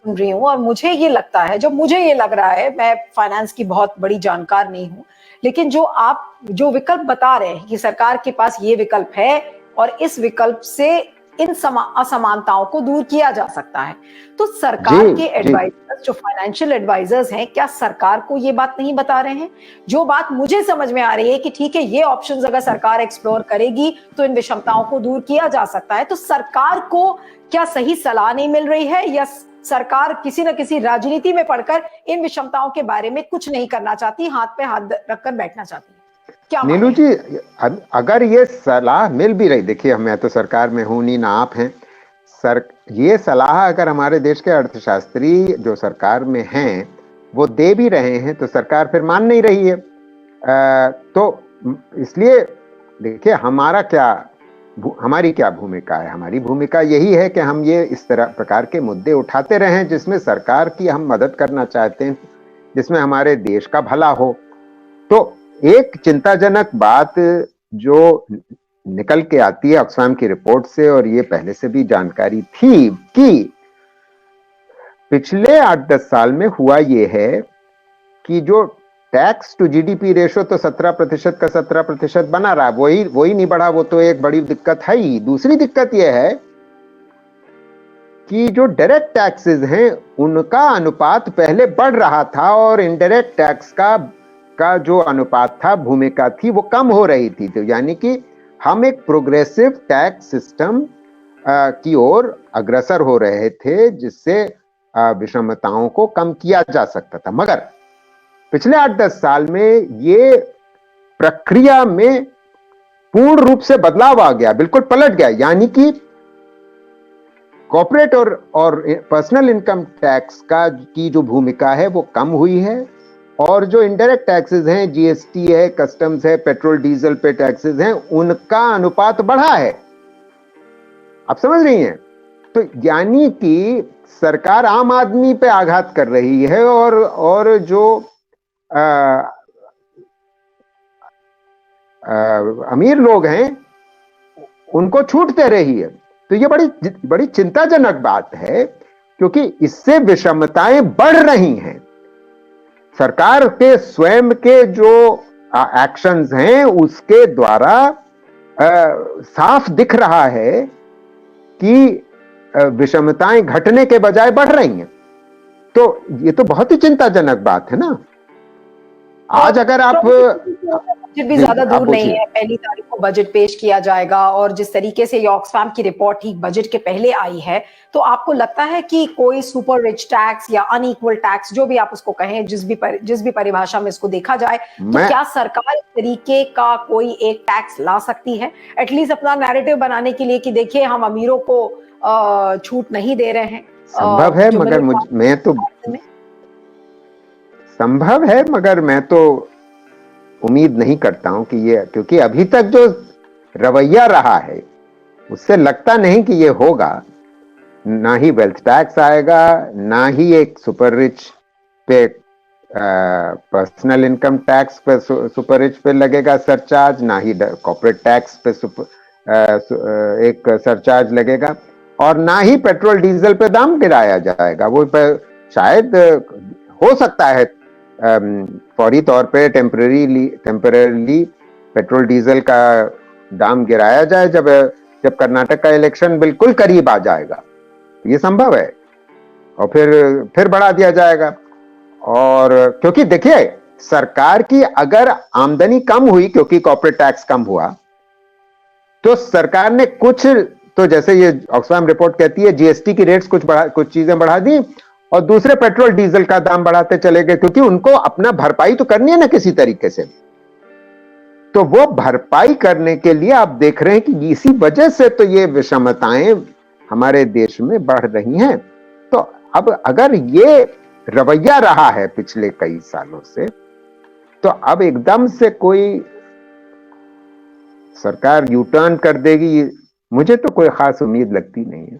सुन रही हूँ और मुझे ये लगता है, जब मुझे ये लग रहा है, मैं फाइनेंस की बहुत बड़ी जानकार नहीं हूँ, लेकिन जो आप जो विकल्प बता रहे हैं कि सरकार के पास ये विकल्प है और इस विकल्प से इन असमानताओं को दूर किया जा सकता है। तो जी सरकार के जी एडवाइजर्स, जो फाइनेंशियल एडवाइजर्स हैं, क्या सरकार को ये बात नहीं बता रहे हैं? जो बात मुझे समझ में आ रही है कि ठीक है, ये ऑप्शंस अगर सरकार एक्सप्लोर करेगी तो इन विषमताओं को दूर किया जा सकता है। तो सरकार को क्या सही सलाह नहीं मिल रही है, या सरकार किसी न किसी राजनीति में पड़कर इन विषमताओं के बारे में कुछ नहीं करना चाहती, हाथ पे हाथ रखकर बैठना चाहती है? क्या नीलू माने? जी, अगर ये सलाह मिल भी रही, देखिए मैं तो सरकार में हूं नहीं, ना आप हैं सर, ये सलाह अगर हमारे देश के अर्थशास्त्री जो सरकार में हैं वो दे भी रहे हैं तो सरकार फिर मान नहीं रही है। तो इसलिए देखिए हमारी क्या भूमिका है। हमारी भूमिका यही है कि हम ये इस तरह प्रकार के मुद्दे उठाते रहें जिसमें सरकार की हम मदद करना चाहते हैं, जिसमें हमारे देश का भला हो। तो एक चिंताजनक बात जो निकल के आती है ऑक्सफैम की रिपोर्ट से, और ये पहले से भी जानकारी थी, कि पिछले 8-10 साल में हुआ ये है कि जो टैक्स टू जीडीपी रेशो तो 17% का 17% बना रहा, वही नहीं बढ़ा। वो तो एक बड़ी दिक्कत है ही। दूसरी दिक्कत यह है कि जो डायरेक्ट टैक्सेस हैं उनका अनुपात पहले बढ़ रहा था और इनडायरेक्ट टैक्स का जो अनुपात था, भूमिका थी, वो कम हो रही थी। तो यानी कि हम एक प्रोग्रेसिव टैक्स सिस्टम की ओर अग्रसर हो रहे थे जिससे विषमताओं को कम किया जा सकता था। मगर पिछले 8-10 साल में ये प्रक्रिया में पूर्ण रूप से बदलाव आ गया, बिल्कुल पलट गया। यानी कि कॉर्पोरेट और पर्सनल इनकम टैक्स की जो भूमिका है वो कम हुई है, और जो इनडायरेक्ट टैक्सेस हैं, जीएसटी है, कस्टम्स है, पेट्रोल डीजल पे टैक्सेस हैं, उनका अनुपात बढ़ा है। आप समझ रही हैं? तो यानी कि सरकार आम आदमी पे आघात कर रही है और जो अमीर लोग हैं उनको छूट दे रही है। तो ये बड़ी चिंताजनक बात है, क्योंकि इससे विषमताएं बढ़ रही हैं। सरकार के स्वयं के जो एक्शंस हैं उसके द्वारा साफ दिख रहा है कि विषमताएं घटने के बजाय बढ़ रही हैं। तो ये तो बहुत ही चिंताजनक बात है ना। आज अगर आप बजट भी ज्यादा दूर नहीं है, 1 तारीख को बजट पेश किया जाएगा, और जिस तरीके से ये ऑक्सफैम की रिपोर्ट ही बजट के पहले आई है, तो आपको लगता है कि कोई सुपर रिच टैक्स या अनइक्वल टैक्स, जो भी आप उसको कहें, जिस भी परिभाषा में इसको देखा जाए, तो क्या सरकार इस तरीके का कोई एक टैक्स ला सकती है, एटलीस्ट अपना नैरेटिव बनाने के लिए कि देखिए हम अमीरों को छूट नहीं दे रहे हैं? संभव है, मगर मैं तो उम्मीद नहीं करता हूं कि ये, क्योंकि अभी तक जो रवैया रहा है उससे लगता नहीं कि ये होगा। ना ही वेल्थ टैक्स आएगा, ना ही एक सुपर रिच पे पर्सनल इनकम टैक्स पे सुपर रिच पे लगेगा सरचार्ज, ना ही कॉर्पोरेट टैक्स पे एक सरचार्ज लगेगा, और ना ही पेट्रोल डीजल पे दाम गिराया जाएगा। वो शायद हो सकता है फौरी तौर पे टेम्परेरी पेट्रोल डीजल का दाम गिराया जाए जब कर्नाटक का इलेक्शन बिल्कुल करीब आ जाएगा। ये संभव है, और फिर बढ़ा दिया जाएगा। और क्योंकि देखिए, सरकार की अगर आमदनी कम हुई क्योंकि कॉर्पोरेट टैक्स कम हुआ, तो सरकार ने तो जैसे ये ऑक्सफैम रिपोर्ट कहती है, जीएसटी की रेट्स कुछ चीजें बढ़ा दी और दूसरे पेट्रोल डीजल का दाम बढ़ाते चले गए, क्योंकि उनको अपना भरपाई तो करनी है ना किसी तरीके से। तो वो भरपाई करने के लिए आप देख रहे हैं कि इसी वजह से तो ये विषमताएं हमारे देश में बढ़ रही हैं। तो अब अगर ये रवैया रहा है पिछले कई सालों से, तो अब एकदम से कोई सरकार यू टर्न कर देगी, मुझे तो कोई खास उम्मीद लगती नहीं है।